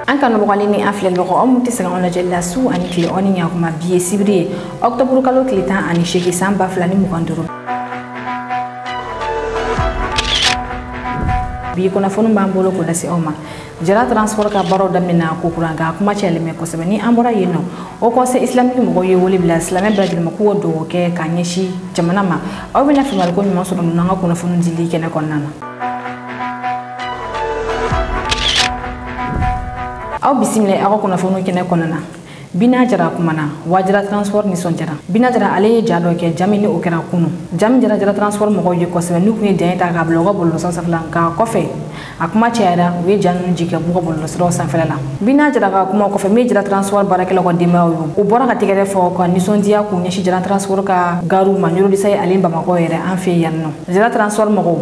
an kan bɔgɔli ni an filɛ lɔgɔ an tɛ se ka lajɛ la su ani tile ɔni ɲakuma bi ye sibiri octobre kalo tile 18 san 2025 bi kunnafoni b'an bolo ko lase aw ma jara transport ka baro daminɛ ko kuran ka kuma cɛlɛmɛ kosɛbɛ ni an bɔra yen nɔ o conseil islamique mɔgɔw ye wele bila silamɛ bɛɛ lajɛlen ma k'o dɔw kɛ ka ɲɛsin jamana ma aw bɛna faamuyali ko ɲuman sɔrɔ ninnu an ka kunnafoni dili kɛnɛ kɔnɔna na aw bisimila aw ka kunnafoni kɛnɛ kɔnɔna na Bina Jara kumana wajira transport ni sonjara Bina Jara ale ye jado ke jami ni o kɛra kunu jami jara transport mɔgɔw ye kosɛbɛ n'u kun ye jɛn ta ka bila u ka bɔlɔlɔ sanfɛla ka kɔfɛ a kuma cayara u ye janu jigin ka b'u ka bɔlɔlɔsiraw sanfɛla la Bina Jara ka kuma kɔfɛ min jara transport baarakɛlaw ka denbayaw ye u bɔra ka tigɛrɛ fɔ ka nisɔndiya k'u ɲɛsin jara transport ka garu ma Yorodisa ye ale Bamakɔ yɛrɛ an fɛ yan nɔ jara transport mɔgɔw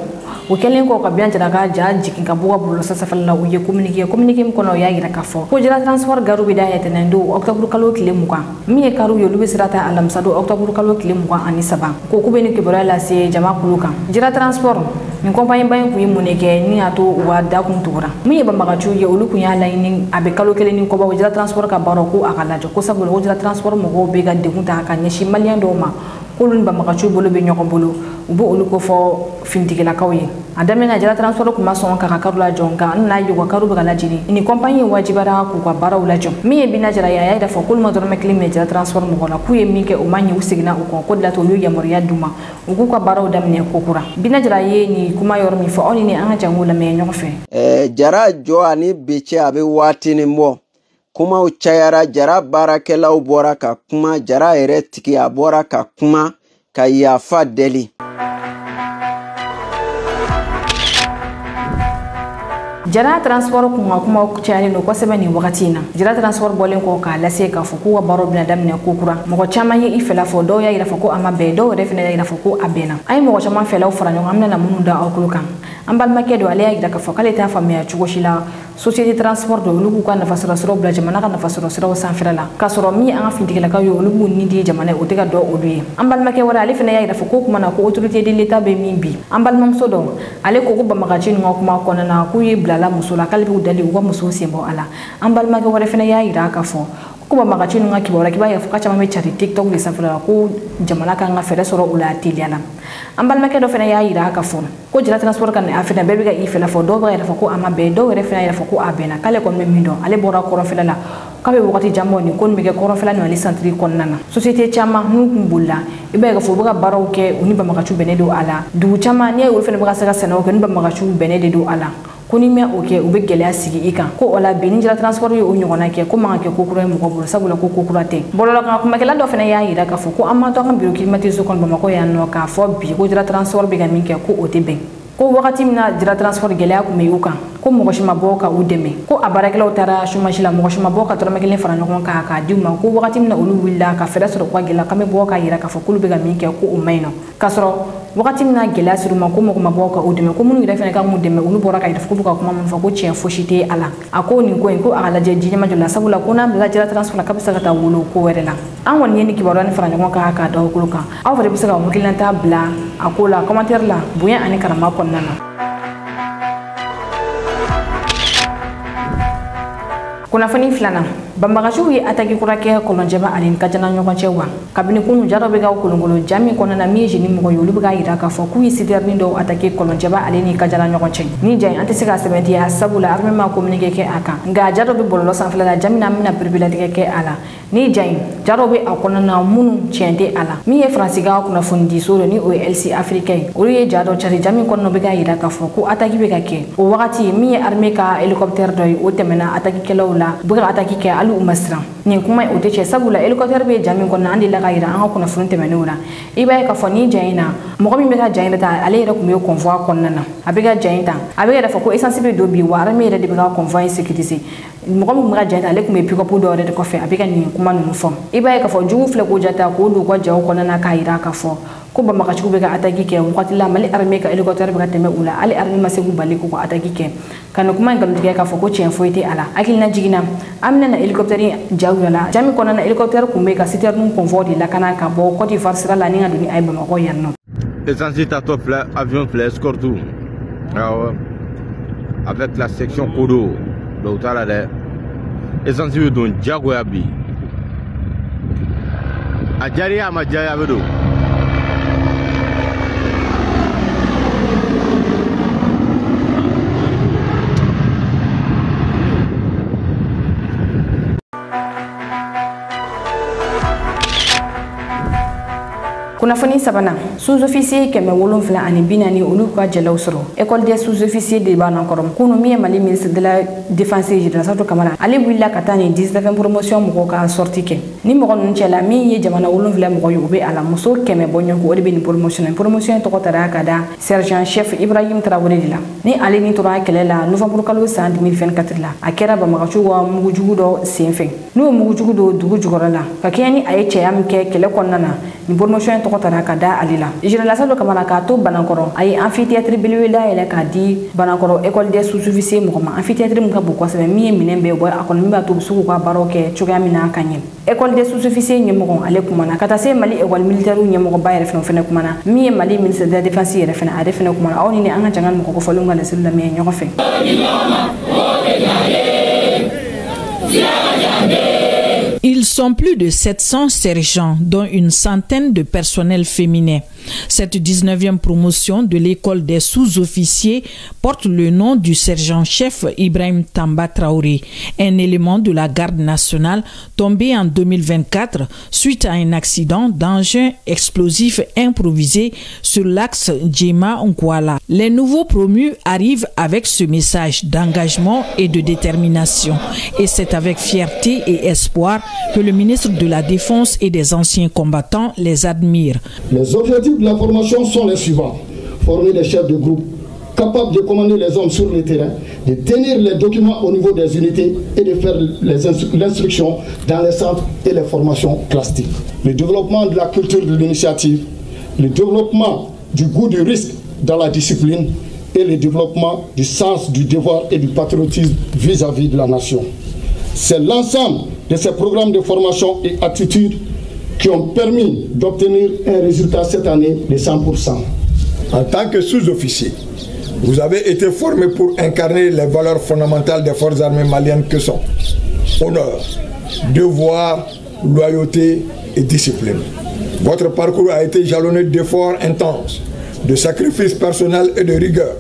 u kɛlen kɔ ka Bina Jara ka ja jigin ka b'u ka bɔlɔlɔ sanfɛla la u ye communiqué min kɔnɔ u y'a yira ka fɔ ko jara transport garu bɛ dayɛlɛ tɛnɛn don octobre kalo tile 20 min ye karu ye olu bɛ sira ta alamisa don octobre kalo tile 23 ko k'u bɛ ni kibaruya lase jama kulu kan jara transport nin compagnie ba in kun ye mun de kɛ ni y'a to u ka da kun tugura min ye banbagaciw ye olu kun y'a laɲini a bɛ kalo kelen ni kɔbɔ jara transport ka baaraw ko a ka lajɛ ko sabula o jara transport mɔgɔw bɛ ka degun ta ka ɲɛsin maliyɛn dɔw ma k'olu ni banbagaciw bolo bɛ ɲɔgɔn bolo u bɛ olu ko fɔ finitigilakaw ye a daminɛ jara transport kun ma sɔn ka karu lajɔ nka an n'a ye u ka karu bɛ ka lajini ni compagnie wajibara k'u ka baaraw lajɔ min ye Bina Jara ye a y'a yira fɔ k'olu ma dɔrɔmɛ kelen minɛ jara transport mɔgɔ la k'u ye min kɛ u ma ɲɛ u seginna u kɔ ko de la to olu yamaruya d'u ma u k'u ka baaraw daminɛ ko kura Bina Jara ye ni kuma yɔrɔ min fɔ aw ni an ka jango lamɛn ɲɔgɔn fɛ jara jɔ ani bi cɛ a bɛ waati ni bɔ kumaw cayara jara baarakɛlaw bɔra ka kuma jara yɛrɛ tigi a bɔra ka kuma ka yafa deli jara transport kun ka kuma cayalen don kosɛbɛ nin wagati in na jara transport bɔlen kɔ k'a lase k'a fɔ k'u ka baaraw bɛna daminɛ ko kura mɔgɔ caman ye i fɛla fɔ dɔw y'a yira fɔ ko a ma bɛn dɔw yɛrɛ fɛnɛ y'a yira fɔ ko a bɛnna an ye mɔgɔ caman fɛlaw fara ɲɔgɔn an bɛna minnu da aw kulo kan an balimakɛ don ale y'a yira k'a fɔ k'ale t'a faamuya cogo si la société transport don olu k'u ka nafasɔrɔsiraw bila jamana ka nafasɔrɔsiraw sanfɛla la k'a sɔrɔ min an ka finitigilakaw ye olu b'u ni di jamana ye o tɛ ka dɔ olu ye an balimakɛ wɛrɛ ale fɛnɛ y'a yira fɔ ko kuma na ko autorité de l'état bɛ min bi an balimamuso dɔn ale ko banbagaci ninnu ka kuma kɔnɔna na k'u ye bilala muso la k'ale b'u dali u ka musow sen bɔ a la an balimakɛ wɛrɛ fɛnɛ y'a yira k'a fɔ ko banbagaci ninnu ka kibaruya k'i b'a ye fɔ ka caman bɛ cari TikTok de sanfɛla la ko jamana kan ka fɛɛrɛ sɔrɔ u la teliya la an balimakɛ dɔ fɛnɛ y'a yira k'a fɔ ko jara transport kan a fɛnɛ bɛɛ bɛ ka i fɛla fɔ dɔw b'a yɛrɛ fɔ ko a ma bɛn dɔw yɛrɛ fɛnɛ yɛrɛ fɔ ko a bɛnna k'ale kɔni bɛ min dɔn ale bɔra kɔrɔnfɛla la k'a bɛ wagati jan bɔ nin ko nin bɛ kɛ kɔrɔnfɛla ni ale santiri kɔnɔna na société caman n'u kun bolila i b'a ye k'a fɔ u bɛ ka baaraw kɛ u ni banbagaciw bɛnnen don a la dugu caman n'i ye olu fɛnɛ bɛ ka se ka sɛnɛw kɛ ni banbagaciw bɛnnen de don a la ko ni mɛ o kɛ u bɛ gɛlɛya sigi i kan ko o la bi ni jara transport ye o ɲɔgɔnna kɛ ko man ka kɛ ko kura ye mɔgɔ bolo sabula ko kura tɛ bɔlɔlɔkan kumakɛla dɔ fɛnɛ y'a yira k'a fɔ ko an ma to an ka bureau climatisé kɔnɔ Bamakɔ yan nɔ k'a fɔ bi ko jara transport bɛ ka min kɛ ko o tɛ bɛn ko wagati min na jara transport gɛlɛya kun bɛ y'u kan ko mɔgɔ si ma bɔ ka u dɛmɛ ko a baarakɛlaw taara chômage la mɔgɔ si ma bɔ ka dɔrɔmɛ kelen fara ɲɔgɔn kan k'a di u ma ko wagati min na olu wulila ka fɛɛrɛ sɔrɔ ka gɛlɛya k'an bɛ bɔ k'a yira k'a fɔ k'olu bɛ ka min kɛ ko o maɲi nɔ k'a sɔrɔ wagati min na gɛlɛya sir'u ma ko mɔgɔ ma bɔ ka u dɛmɛ ko minnu yɛrɛ fɛnɛ ka mun dɛmɛ olu bɔra ka yira fɔ k'u bɛ ka kuma min fɔ ko tiɲɛ fosi tɛ a la a ko nin ko in ko a ka lajɛ diɲɛma jɔ la sabula ko n'an bila jara transport la k'a bɛ se ka taa wolo ko wɛrɛ la an kɔni ye nin kibaruya ni fara ɲɔgɔn kan k'a da aw kulo kan aw fɛnɛ bɛ se ka hakilina bila a ko la commentaire la bonya ani karama kɔnɔna na kunnafoni filanan banbagaciw ye attaque kura kɛ kɔlɔnjɛba ani kajana ɲɔgɔn cɛ wa kabini kunu jara bɛ ka kolongolo jami kɔnɔna na min ye jeni mɔgɔ ye olu bɛ ka yira k'a fɔ k'u ye citerne dɔw attaque kɔlɔnjɛba ale ni kajana ɲɔgɔn cɛ ni ja an tɛ se ka sɛbɛntiya sabula armée ma communiqué kɛ a kan nka ja dɔ bɛ bɔlɔlɔ sanfɛla la jami na an bɛna pereperelatigɛ kɛ a la ni ja in ja dɔw bɛ a kɔnɔna na minnu tiɲɛ tɛ a la min ye faransi ka kunnafoni di so dɔ ni o ye LC africain ye olu ye ja dɔ cari jami kɔnɔna bɛ ka yira k'a fɔ ko attaque bɛ ka kɛ o wagati min ye armée ka hélicoptère dɔ ye o tɛmɛna attaque kɛlaw la u bɛ ka attaque kɛ hali u ma siran nin kuma o tɛ cɛ sabula hélicoptère bɛ ja min kɔnɔna an delila ka yira an ka kunnafoni tɛmɛnenw na i b'a ye k'a fɔ ni ja in na mɔgɔ min bɛ ka ja in ta ale yɛrɛ tun bɛ convoi kɔnɔna na a bɛ ka ja in ta a bɛ yɛrɛ fɔ ko essence bɛ don bi wa armée yɛrɛ de bɛ ka convoi in sécuriser mɔgɔ min bɛ ka ja in ta ale tun bɛ pick-up dɔ yɛrɛ de kɔfɛ a bɛ ka nin kuma ninnu fɔ i b'a ye k'a fɔ jugu filɛ k'o jata k'o don u ka jaw kɔnɔna na k'a yira k'a fɔ ko banbagaciw bɛ ka attaque kɛ wagati la Mali armée ka hélicoptère bɛ ka tɛmɛ u la hali armée ma se k'u bali k'u ka attaque kɛ ka nin kuma in nkalontigɛ k'a fɔ ko tiɲɛ foyi tɛ a la hakilina jiginna an bɛna na hélicoptère jaw la jami kɔnɔna na hélicoptère kun bɛ ka citerne convoi de lakana ka bɔ Côte d'Ivoire sira la ni ka don ni a ye Bamakɔ yan nɔ essence tato filɛ avion filɛ escorte avec la section Kodo dɔw t'a la dɛ essence bɛ don diyagoya bi a diyara a ma diya a bɛ don. Kunnafoni sabana sous-officier kɛmɛ 7 ani 40 olu ka jɛlaw sɔrɔ école des sous-officiers de Banankɔrɔ kunu min Mali ministre de la défense Général Kamara ale wulila ka taa ni 19e promotion mɔgɔ ka sortie kɛ ni mɔgɔ ninnu cɛla min ye jamana 7 mɔgɔ ye o bɛ ala muso kɛmɛ bɔ ɲɔgɔn o de bɛ ni promotion tɔgɔ tara ka da sergent chef Ibrahim Traoré de la ni ale ni tora kɛlɛ la novembre kalo san 2024 la a kɛra Bamagacu wa mugujugu dɔ senfɛ n'o mugujugu dɔ dugu jukɔrɔ la ka kɛɲɛ ni a ye cɛya min kɛ kɛlɛ kɔnɔna na ni promotion tɔgɔ tara ka da ale la Général Kamara k'a to Banankɔrɔ a ye amphithéâtre belebele yɛlɛ k'a di Banankɔrɔ école des sous-officiers mɔgɔ ma amphithéâtre min ka bon kosɛbɛ min ye minɛn bɛɛ bɔ a kɔnɔ min b'a to u bɛ se k'u ka baaraw kɛ cogoya min na ka ɲɛ école des sous-officiers ɲɛmɔgɔ ale kumana ka taa se Mali école militaire ɲɛmɔgɔba yɛrɛ fɛnɛ kumana min ye Mali ministre de la défense yɛrɛ fɛnɛ ale fɛnɛ kumana aw ni an ka janga mɔgɔ kofɔlenw ka laseli lamɛn ɲɔgɔn fɛ. Ils sont plus de 700 sergents, dont une centaine de personnels féminins. Cette 19e promotion de l'école des sous-officiers porte le nom du sergent-chef Ibrahim Tamba Traoré, un élément de la garde nationale tombé en 2024 suite à un accident d'engin explosif improvisé sur l'axe Djema-Nkwala. Les nouveaux promus arrivent avec ce message d'engagement et de détermination. Et c'est avec fierté et espoir que le ministre de la Défense et des anciens combattants les admire. Les objectifs de la formation sont les suivants. Former des chefs de groupe capables de commander les hommes sur le terrain, de tenir les documents au niveau des unités et de faire l'instruction dans les centres et les formations classiques. Le développement de la culture de l'initiative, le développement du goût du risque dans la discipline et le développement du sens du devoir et du patriotisme vis-à-vis de la nation. C'est l'ensemble de ces programmes de formation et attitudes qui ont permis d'obtenir un résultat cette année de 100%. En tant que sous-officier, vous avez été formé pour incarner les valeurs fondamentales des forces armées maliennes que sont honneur, devoir, loyauté et discipline. Votre parcours a été jalonné d'efforts intenses, de sacrifices personnels et de rigueur,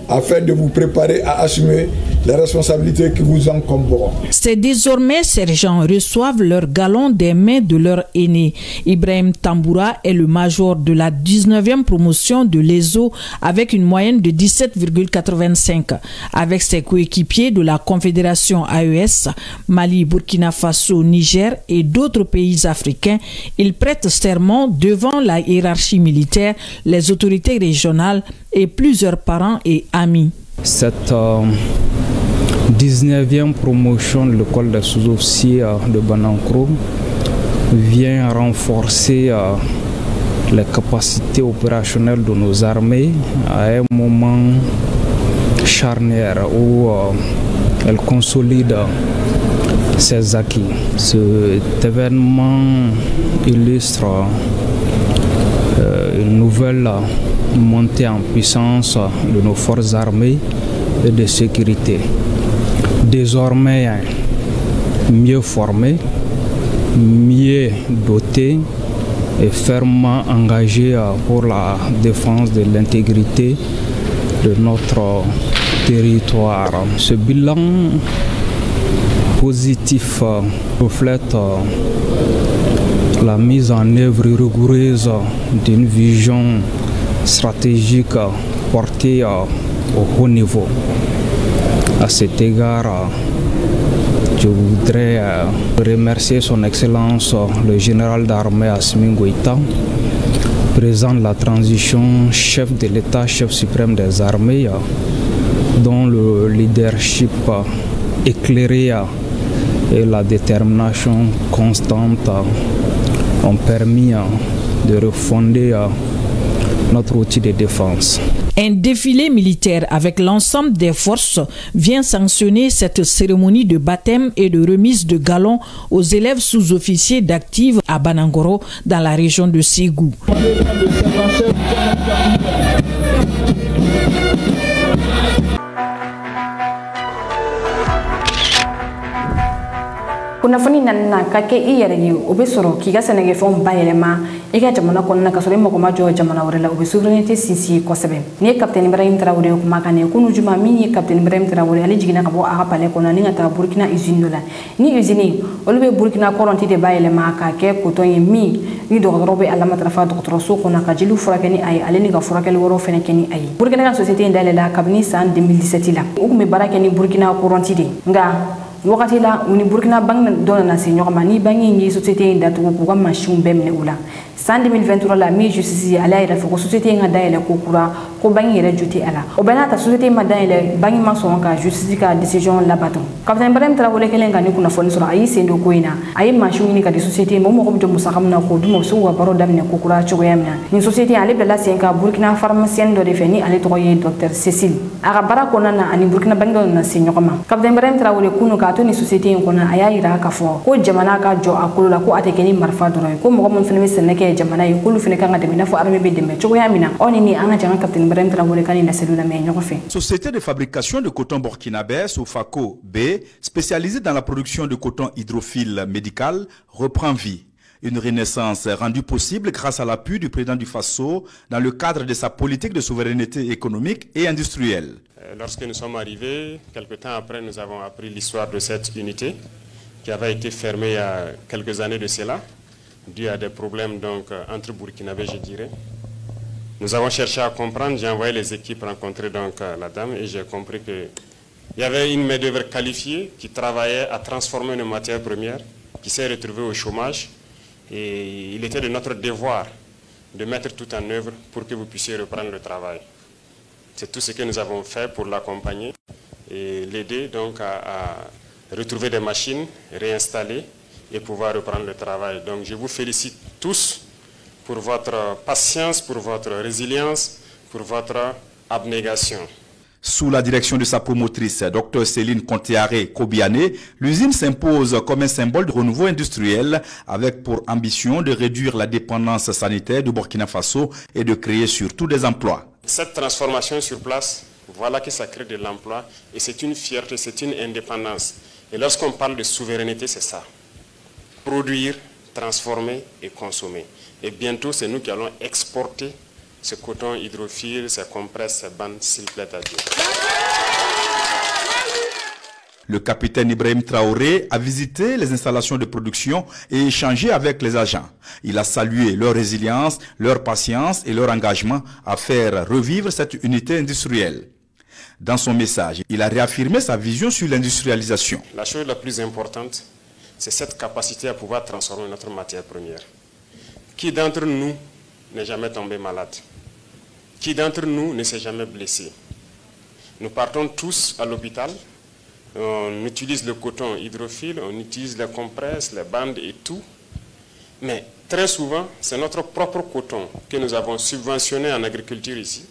afin de vous préparer à assumer les responsabilités qui vous encombrent. Ces désormais sergents reçoivent leur galon des mains de leur aîné. Ibrahim Tamboura est le major de la 19e promotion de l'ESO avec une moyenne de 17,85. Avec ses coéquipiers de la Confédération AES, Mali, Burkina Faso, Niger et d'autres pays africains, il prête serment devant la hiérarchie militaire, les autorités régionales et plusieurs parents et amis. Cette 19e promotion de l'école des sous-officiers de Banankoro vient renforcer les capacités opérationnelles de nos armées à un moment charnière où elles consolident ses acquis. Cet événement illustre une nouvelle montée en puissance de nos forces armées et de sécurité. Désormais mieux formés, mieux dotés et fermement engagés pour la défense de l'intégrité de notre territoire. Ce bilan positif reflète la mise en œuvre rigoureuse d'une vision stratégique portée au haut niveau. À cet égard, je voudrais remercier son Excellence le général d'armée Assimi Goïta, président de la transition, chef de l'État, chef suprême des armées, dont le leadership éclairé et la détermination constante ont permis de refonder notre outil de défense. Un défilé militaire avec l'ensemble des forces vient sanctionner cette cérémonie de baptême et de remise de galons aux élèves sous-officiers d'active à Banangoro dans la région de Ségou. kunnafoni nanna ka kɛ I yɛrɛ ye o bɛ sɔrɔ k'i ka sɛnɛkɛfɛnw bayɛlɛma I ka jamana kɔnɔna ka sɔrɔ I mago ma jɔ jamana wɛrɛ la o bɛ souveraineté sinsin kosɛbɛ ni ye capitaine Ibrahim Traoré ye kuma kan kunu juma min ye capitaine Ibrahim Traoré ale jiginna ka bɔ a ka palais kɔnɔ ni ka taa Burkina usine dɔ la ni usine olu bɛ Burkina kɔrɔnti de bayɛlɛma ka kɛ coton ye min ni dɔgɔtɔrɔ bɛ a lamatarafa dɔgɔtɔrɔso kɔnɔ ka jeliw furakɛ ni a ye ale ni ka furakɛli wɛrɛw fɛnɛ kɛ ni a ye Burkina ka société in dayɛlɛla kabini san 2017 la u kun bɛ baara kɛ ni Burkina kɔrɔnti de nka wakati la u ni Burkina banque dɔ nana se ɲɔgɔn ma ni banque in ye société in datugu k'u ka machine bɛɛ minɛ u la san 2023 la mi justice ye ale yɛrɛ fɔ ko société in ka dayɛlɛ ko kura ko banque yɛrɛ ju tɛ a la o bɛɛ n'a ta société ma dayɛlɛ banque ma sɔn ka justice ka décision labato capitaine Ibrahim Traoré kelen ka ni kunnafoni sɔrɔ a y'i sen don ko in na a ye machine ɲini ka di société ma o mago bɛ jɔ musaka min na k'o d'u ma u bɛ se k'u ka baaraw daminɛ ko kura cogoya min na nin société ale bilala sen ka Burkina pharmacienne dɔ de fɛ ni ale tɔgɔ ye docteur Cécile a ka baara kɔnɔna na ani Burkina banque dɔ nana se ɲɔgɔn ma capitaine Ibrahim Traoré kunu k'a to ni société in kɔnɔ a y'a yira k'a fɔ ko jamana ka jɔ a kolo la ko a tɛ kɛ ni marifa dɔrɔn ye ko mɔgɔ minnu fana bɛ sɛnɛ kɛ jamana ye k'olu fana kan ka dɛmɛ I n'a fɔ armée bɛ dɛmɛ cogoya min na aw ni an ka jama capitaine Ibrahim Traoré ka nin laseliw lamɛn ɲɔgɔn fɛ. Société de fabrication de coton burkinabé, Sofaco B, spécialisée dans la production de coton hydrophile médical, reprend vie. Une renaissance rendue possible grâce à l'appui du président du Faso dans le cadre de sa politique de souveraineté économique et industrielle. Lorsque nous sommes arrivés, quelque temps après, nous avons appris l'histoire de cette unité qui avait été fermée il y a quelques années de cela, dû à des problèmes donc, entre Burkinabés, je dirais. Nous avons cherché à comprendre, j'ai envoyé les équipes rencontrer donc, la dame et j'ai compris qu'il y avait une main-d'œuvre qualifiée qui travaillait à transformer nos matières premières, qui s'est retrouvée au chômage. Et il était de notre devoir de mettre tout en œuvre pour que vous puissiez reprendre le travail. C'est tout ce que nous avons fait pour l'accompagner et l'aider donc à retrouver des machines, réinstaller et pouvoir reprendre le travail. Donc je vous félicite tous pour votre patience, pour votre résilience, pour votre abnégation. Sous la direction de sa promotrice, Dr Céline Kontiaré Kobiané, l'usine s'impose comme un symbole de renouveau industriel avec pour ambition de réduire la dépendance sanitaire du Burkina Faso et de créer surtout des emplois. Cette transformation sur place, voilà que ça crée de l'emploi et c'est une fierté, c'est une indépendance. Et lorsqu'on parle de souveraineté, c'est ça. Produire, transformer et consommer. Et bientôt, c'est nous qui allons exporter ce coton hydrophile, ces compresses, ces bandes, s'il plaît à Dieu. Le capitaine Ibrahim Traoré a visité les installations de production et échangé avec les agents. Il a salué leur résilience, leur patience et leur engagement à faire revivre cette unité industrielle. Dans son message, il a réaffirmé sa vision sur l'industrialisation. La chose la plus importante, c'est cette capacité à pouvoir transformer notre matière première. Qui d'entre nous n'est jamais tombé malade? Qui d'entre nous ne s'est jamais blessé? Nous partons tous à l'hôpital, on utilise le coton hydrophile, on utilise les compresses, les bandes et tout. Mais très souvent, c'est notre propre coton que nous avons subventionné en agriculture ici,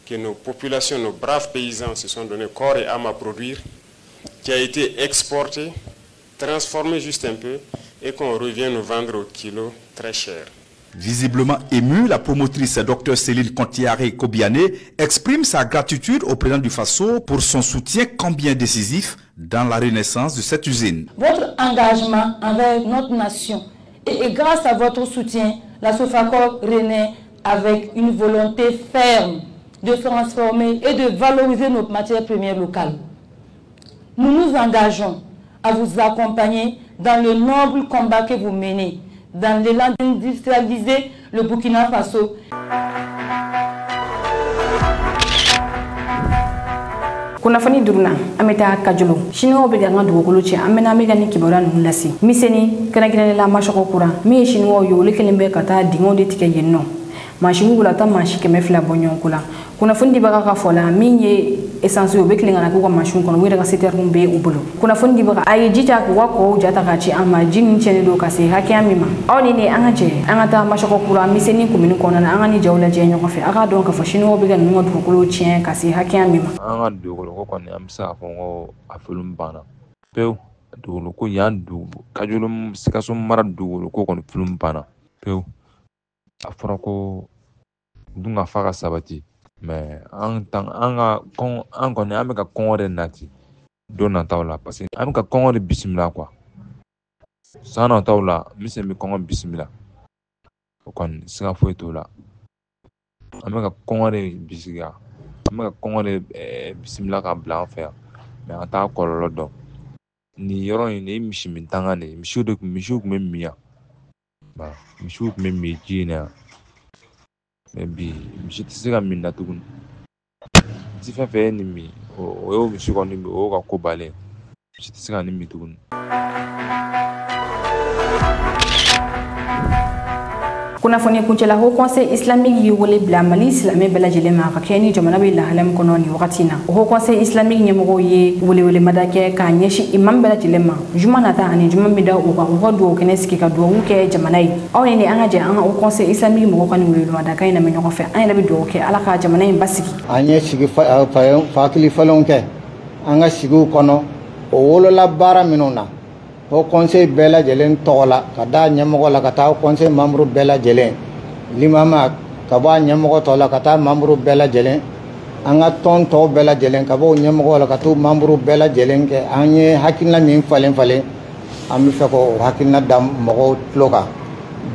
que nos populations, nos braves paysans se sont donnés corps et âme à produire, qui a été exporté, transformé juste un peu et qu'on revient nous vendre au kilo très cher. Visiblement émue, la promotrice Dr Céline Kontiaré Kobiané exprime sa gratitude au président du Faso pour son soutien combien décisif dans la renaissance de cette usine. Votre engagement envers notre nation et grâce à votre soutien, la Sofaco renaît avec une volonté ferme de transformer et de valoriser nos matières premières locales. Nous nous engageons à vous accompagner dans le noble combat que vous menez dans l'élan d'industrialiser le Burkina Faso. Kunnafoni duruna ameta kajulu chinois be ganga dugukolo ci amena me gani kibara nu lasi miseni kana la mashako kura mi chinois yo le kelembe kata dingo de tike yenno mashimu bula ta mashi keme fla bonyon kula kunnafoni di baga ka fola min ye essence yo be kelenga na ko mashimu kono wira ka seterum be ubulu kunnafoni di baga ay jita ko wako jata ka ci ama jin chene do ka se hakya mima awni ne anga ta mashako kura miseni ko min kono na anga ni jawla je nyoko fe aga don ka fo chinois be gani no dugukolo ci ka se hakya mima anga dugukolo ko kon am sa fo ngo afulum bana pew dugukolo ko yan du kajulum sikaso mara dugukolo ko kon fulum bana pew afara ko dunga faga sabati mais en tant anga kon ango ne ameka konre nati dona tawla parce que ameka konre bismillah quoi Sana taw la mise mi kɔngɔ bisimila o kɔni siga foyi t'o la an bɛ ka kɔngɔ de bisigiya an bɛ ka kɔngɔ de bisimila ka bila an fɛ yan mɛ an t'a kɔlɔlɔ dɔn nin yɔrɔ in nin ye misi min tanga de misiw kun bɛ min yan misiw kun bɛ min ji in na yan mɛ bi misi tɛ se ka min na tuguni ti fɛn fɛn ye nin min o y'o misi kɔni o y'o ka ko balen misi tɛ se ka nin min tuguni. kunnafoni kuncɛla ko conseil islamique ye wele bila mali silamɛ bɛɛ lajɛlen ma ka kɛ ni jamana bɛ lahalami kɔnɔ nin wagati na o conseil islamique ɲɛmɔgɔw ye welewelemada kɛ k'a ɲɛsin imam bɛɛ lajɛlen ma juma nata ani juma min da u ka duwawu kɛnɛ sigi ka duwawu kɛ jamana ye aw ye ni an ka jɛ an ka o conseil islamique mɔgɔw ka nin welewelemada kan in lamɛn ɲɔgɔn fɛ an yɛrɛ bɛ duwawu kɛ ala ka jamana in basigi an ye sigi hakili falenw kɛ an ka sigiw kɔnɔ o wolola baara minnu na o conseil bɛɛ lajɛlen tɔgɔ la ka da ɲɛmɔgɔ la ka taa conseil membre bɛɛ lajɛlen limama ka bɔ a ɲɛmɔgɔ tɔ la ka taa membre bɛɛ lajɛlen an ka tɔn tɔw bɛɛ lajɛlen ka bɔ o ɲɛmɔgɔ la ka taa membre bɛɛ lajɛlen kɛ an ye hakilina min falen an bɛ fɛ k'o hakilina da mɔgɔw tulo kan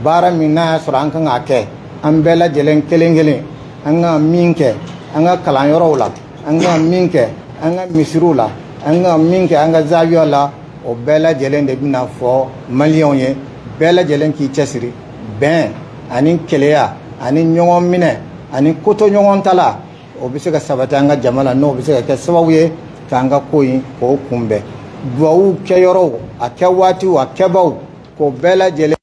baara min n'a y'a sɔrɔ an kan k'a kɛ an bɛɛ lajɛlen kelen kelen an ka min kɛ an ka kalanyɔrɔw la an ka min kɛ an ka misiriw la an ka min kɛ an ka zawiya la o bɛɛ lajɛlen de bɛna fɔ maliyɛnw ye bɛɛ lajɛlen k'i cɛsiri bɛn ani keleya ani ɲɔgɔn minɛ ani koto ɲɔgɔn ta la o bɛ se ka sabati an ka jamana n'o bɛ se ka kɛ sababu ye k'an ka ko in k'o kunbɛn duwawu kɛyɔrɔw a kɛ waatiw a kɛbaw k'o bɛɛ lajɛlen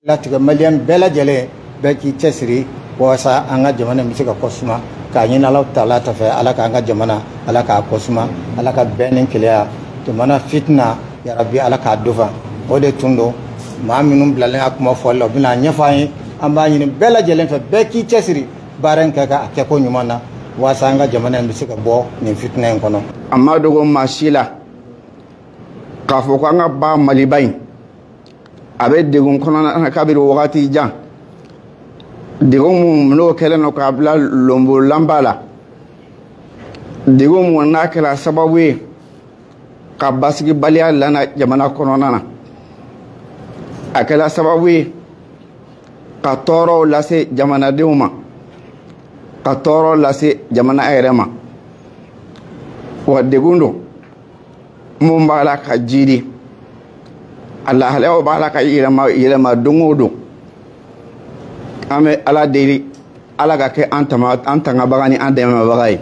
latigɛ maliyɛn bɛɛ lajɛlen bɛɛ k'i cɛsiri walasa an ka jamana bɛ se ka kɔsuma k'a ɲini Alahu taala fɛ ala k'an ka jamana ala k'a kɔsuma ala ka bɛn ni keleya jamana fitina yarabi ala k'a dofa o de tun don maa minnu bilalen a kuma fɔli la u bɛna ɲɛfɔ an ye an b'a ɲini bɛɛ lajɛlen fɛ bɛɛ k'i cɛsiri baara in kɛ k'a kɛ ko ɲuman na walasa an ka jamana in bɛ se ka bɔ nin fitina in kɔnɔ. an ma dogo maa si la k'a fɔ ko an ka ba maliba in a bɛ degun kɔnɔna na kabiri wagati jan degun mun n'o kɛlen don k'a bila lonbolanba la degun mun n'a kɛra sababu ye ka basigibaliya lana jamana kɔnɔna na a kɛra sababu ye ka tɔɔrɔw lase jamanadenw ma ka tɔɔrɔ lase jamana yɛrɛ ma wa degun don mun b'a la ka jiri a lahalayaw b'a la ka yɛlɛma don o don an bɛ ala deli ala ka kɛ an tangabaga ni an dɛmɛbaga ye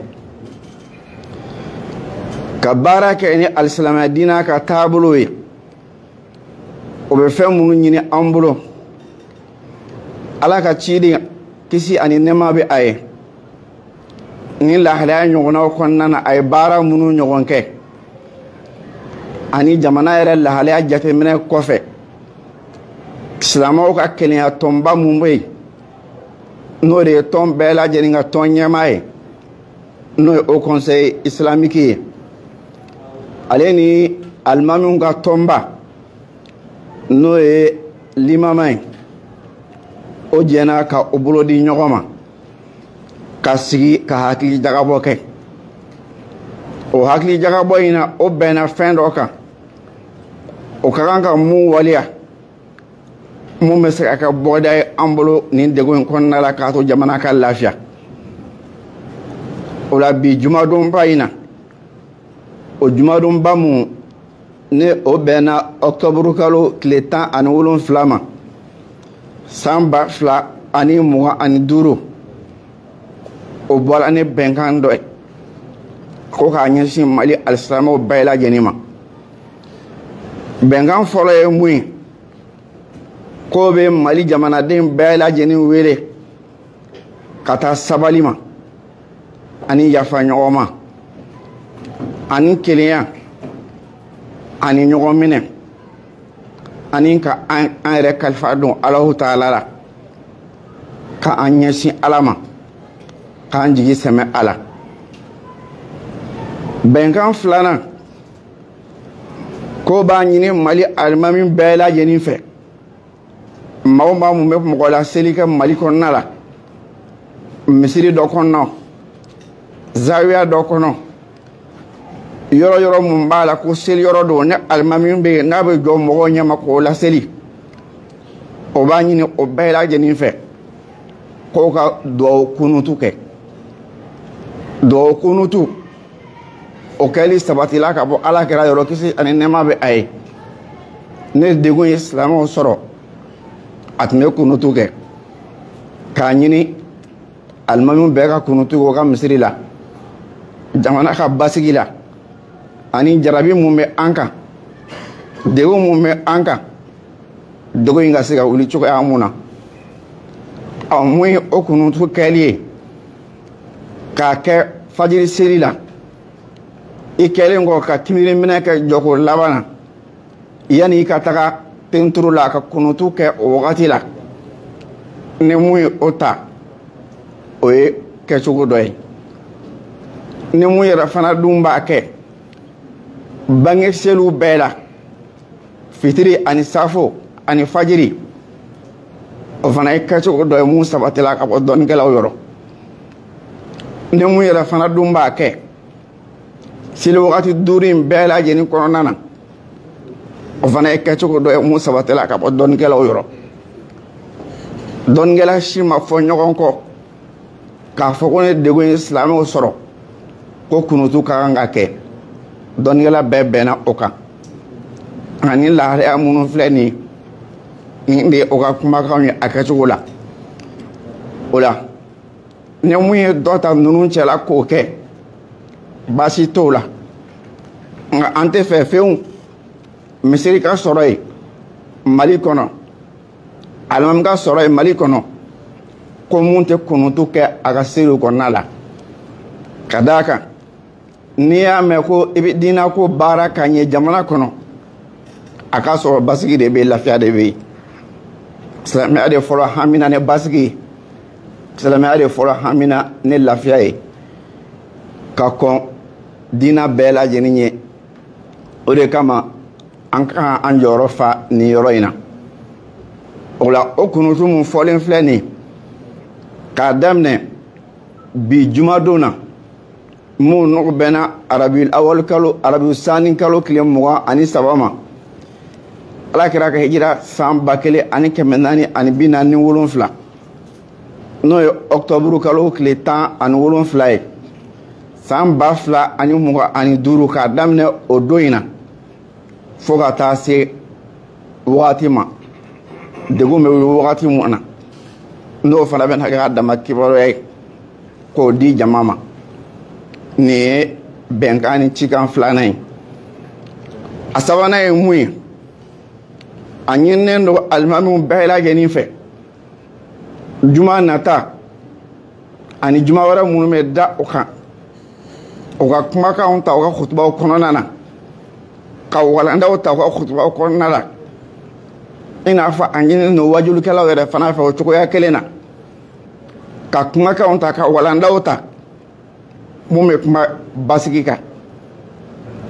ka baara kɛ ni alisilamɛ diinɛ ka taabolo ye o bɛ fɛn minnu ɲini an bolo ala ka ciden kisi ani nɛɛma bɛ a ye ni lahalaya ɲɔgɔnnaw kɔnɔna na a ye baara minnu ɲɔgɔn kɛ ani jamana yɛrɛ lahalaya jateminɛ kɔfɛ silamɛw ka kelenya tɔnba mun bɛ yen n'o de ye tɔn bɛɛ lajɛlen ka tɔn ɲɛmaa ye n'o ye o conseil islamique ye ale ni alimamiw ka tɔnba n'o ye limama ye o jɛna ka o bolo di ɲɔgɔn ma ka sigi ka hakili jagabɔ kɛ o hakili jagabɔ in na o bɛnna fɛn dɔ kan o ka kan ka mun waleya mun bɛ se ka kɛ bɔda ye an bolo nin degun in kɔnɔna la k'a to jamana ka lafiya o la bi jumadonba in na o jumadonba mun ni o bɛnna ɔktɔburu kalo tile 17 ma san 2025 o bɔra ni bɛnkan dɔ ye ko k'a ɲɛsin mali alisilamɛw bɛɛ lajɛlen ma bɛnkan fɔlɔ ye mun ye ko bɛ mali jamanaden bɛɛ lajɛlen wele ka taa sabali ma ani yafa ɲɔgɔn ma ani kelenya ani ɲɔgɔn minɛ ani ka an yɛrɛ kalifa don Alahu taala la ka an ɲɛsin ala ma k'an jigi sɛmɛ ala bɛnkan filanan ko b'a ɲini mali alimami bɛɛ lajɛlen fɛ maa o maa mun bɛ mɔgɔ la seli kɛ mali kɔnɔna la misiri dɔ kɔnɔ zawiya dɔ kɔnɔ yɔrɔ yɔrɔ mun b'a la ko seli yɔrɔ don ne alimami bɛ yen n'a bɛ jɔ mɔgɔw ɲɛma k'o laseli o b'a ɲini o bɛɛ lajɛlen fɛ k'o ka duwawu kunutu kɛ duwawu kunutu o kɛli sabatila ka bɔ ala kɛra yɔrɔ kisi ani nɛɛma bɛ a ye ne degun ye silamɛw sɔrɔ a tun bɛ kunutu kɛ k'a ɲini alimami bɛɛ ka kunutu k'o ka misiri la jamana ka basigi la ani jarabi mun bɛ an kan degun mun bɛ an kan degun in ka se ka wuli cogoya mun na mun ye o kunutu kɛli ye k'a kɛ fajiri seli la i kɛlen kɔ ka kimiri minɛ kɛ jɔko laban na yanni i ka taga tenturu la ka kunutu kɛ o wagati la ni mun ye o ta o ye kɛcogo dɔ ye ni mun yɛrɛ fana dun b'a kɛ bange seliw bɛɛ la fitiri ani safo ani fajiri o fana ye kɛcogo dɔ ye mun sabatila ka bɔ dɔnnikɛlaw yɔrɔ ni mun yɛrɛ fana dun b'a kɛ seli wagati duuru in bɛɛ lajɛlen kɔnɔna na o fana ye kɛcogo dɔ ye mun sabatila ka bɔ dɔnnikɛlaw yɔrɔ dɔnnikɛla si ma fɔ ɲɔgɔn kɔ k'a fɔ ko ne degun ye silamɛw sɔrɔ ko kunutu ka kan ka kɛ dɔnnikɛla bɛɛ bɛnna o kan ani lahalaya minnu filɛ nin de ye o ka kumakanw ye a kɛcogo la o la ni mun ye dɔ ta ninnu cɛla k'o kɛ baasi t'o la nka an tɛ fɛ fewu misiri ka sɔrɔ yen mali kɔnɔ alimami ka sɔrɔ yen mali kɔnɔ ko mun tɛ kunutu kɛ a ka seliw kɔnɔna la ka d'a kan n'i y'a mɛn ko i bɛ diinɛ ko baara ka ɲɛ jamana kɔnɔ a ka sɔrɔ basigi de bɛ yen lafiya de bɛ yen silamɛya de fɔlɔ hamina ne basigi ye silamɛya de fɔlɔ hamina ne lafiya ye ka kɔn diinɛ bɛɛ lajɛlen ye o de kama an ka kan an jɔyɔrɔ fa nin yɔrɔ in na o la o kunutu mun fɔlen filɛ nin k'a daminɛ bi jumadon na mun nɔgɔ bɛnna arabi awal kalo arabi sani kalo tile 23 ma ala kɛra ka hijira san 1447 n'o ye octobre kalo tile 17 ye san 2025 k'a daminɛ o don in na fo ka taa se wagati ma degun bɛ wuli wagati mun na n'o fana bɛ na kɛ a dama kibaruya ye k'o di jama ma nin ye bɛnkan ni cikan filanan ye a sabanan ye mun ye a ɲininen don alimamiw bɛɛ lajɛlen fɛ juma nata ani juma wɛrɛ minnu bɛ da o kan u ka kumakanw ta u ka kutubaw kɔnɔna na ka walandaw ta u ka kutubaw kɔnɔna la i n'a fɔ a ɲininen don wajulikɛlaw yɛrɛ fana fɛ o cogoya kelen na ka kumakanw ta ka walandaw ta mun bɛ kuma basigi kan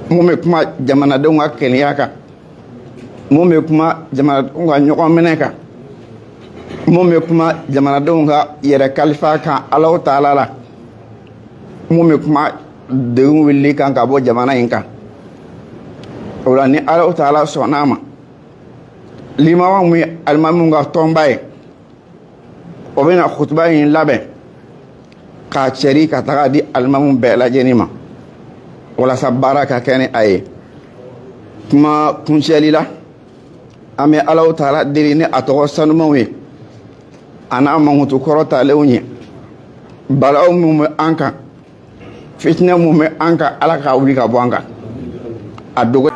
mun bɛ kuma jamanadenw ka kɛnɛya kan mun bɛ kuma jamanadenw ka ɲɔgɔn minɛ kan mun bɛ kuma jamanadenw ka yɛrɛ kalifa kan Alahu Taala la mun bɛ kuma degun wulili kan ka bɔ jamana in kan o la ni Alahu Taala sɔnn'a ma limama mun ye alimamiw ka tɔnba ye o bɛna kutuba in labɛn k'a cɛri ka taga di alimamiw bɛɛ lajɛlen ma walasa baara ka kɛ ni a ye kuma kuncɛli la an bɛ Alahu Taala deli ni a tɔgɔ sanumanw ye a n'a mankutu kɔrɔtalenw ye balaw min bɛ an kan fitinɛ min bɛ an kan Ala k'a wuli ka bɔ an kan a dogo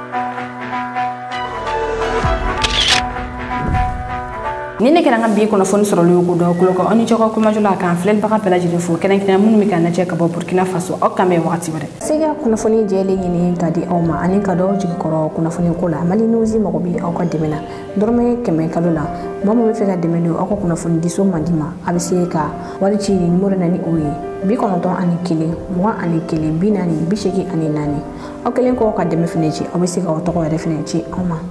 ni ne kɛra n ka bi kunnafoni sɔrɔli ye ko dɔ kulo kan aw ni ce ka kumajɔ la k'an filɛlibaga bɛɛ lajɛlen fo kɛrɛnkɛrɛnnen minnu bɛ k'an lajɛ ka bɔ Burkina Faso aw kan bɛn wagati wɛrɛ se ka kunnafoni jɛlen ɲini ka di aw ma ani ka dɔw jigi kɔrɔ kunnafoni ko la Mali News mago bɛ aw ka dɛmɛ na dɔrɔmɛ 100 kalo la maa min bɛ fɛ ka dɛmɛ don aw ka kunnafoni diso man di ma a bɛ se ka wari ci numéro na ni o ye 91 21 41 40 84 aw kelen kɔ ka dɛmɛ fɛnɛ ci aw bɛ se ka aw tɔgɔ yɛrɛ fɛnɛ ci aw ma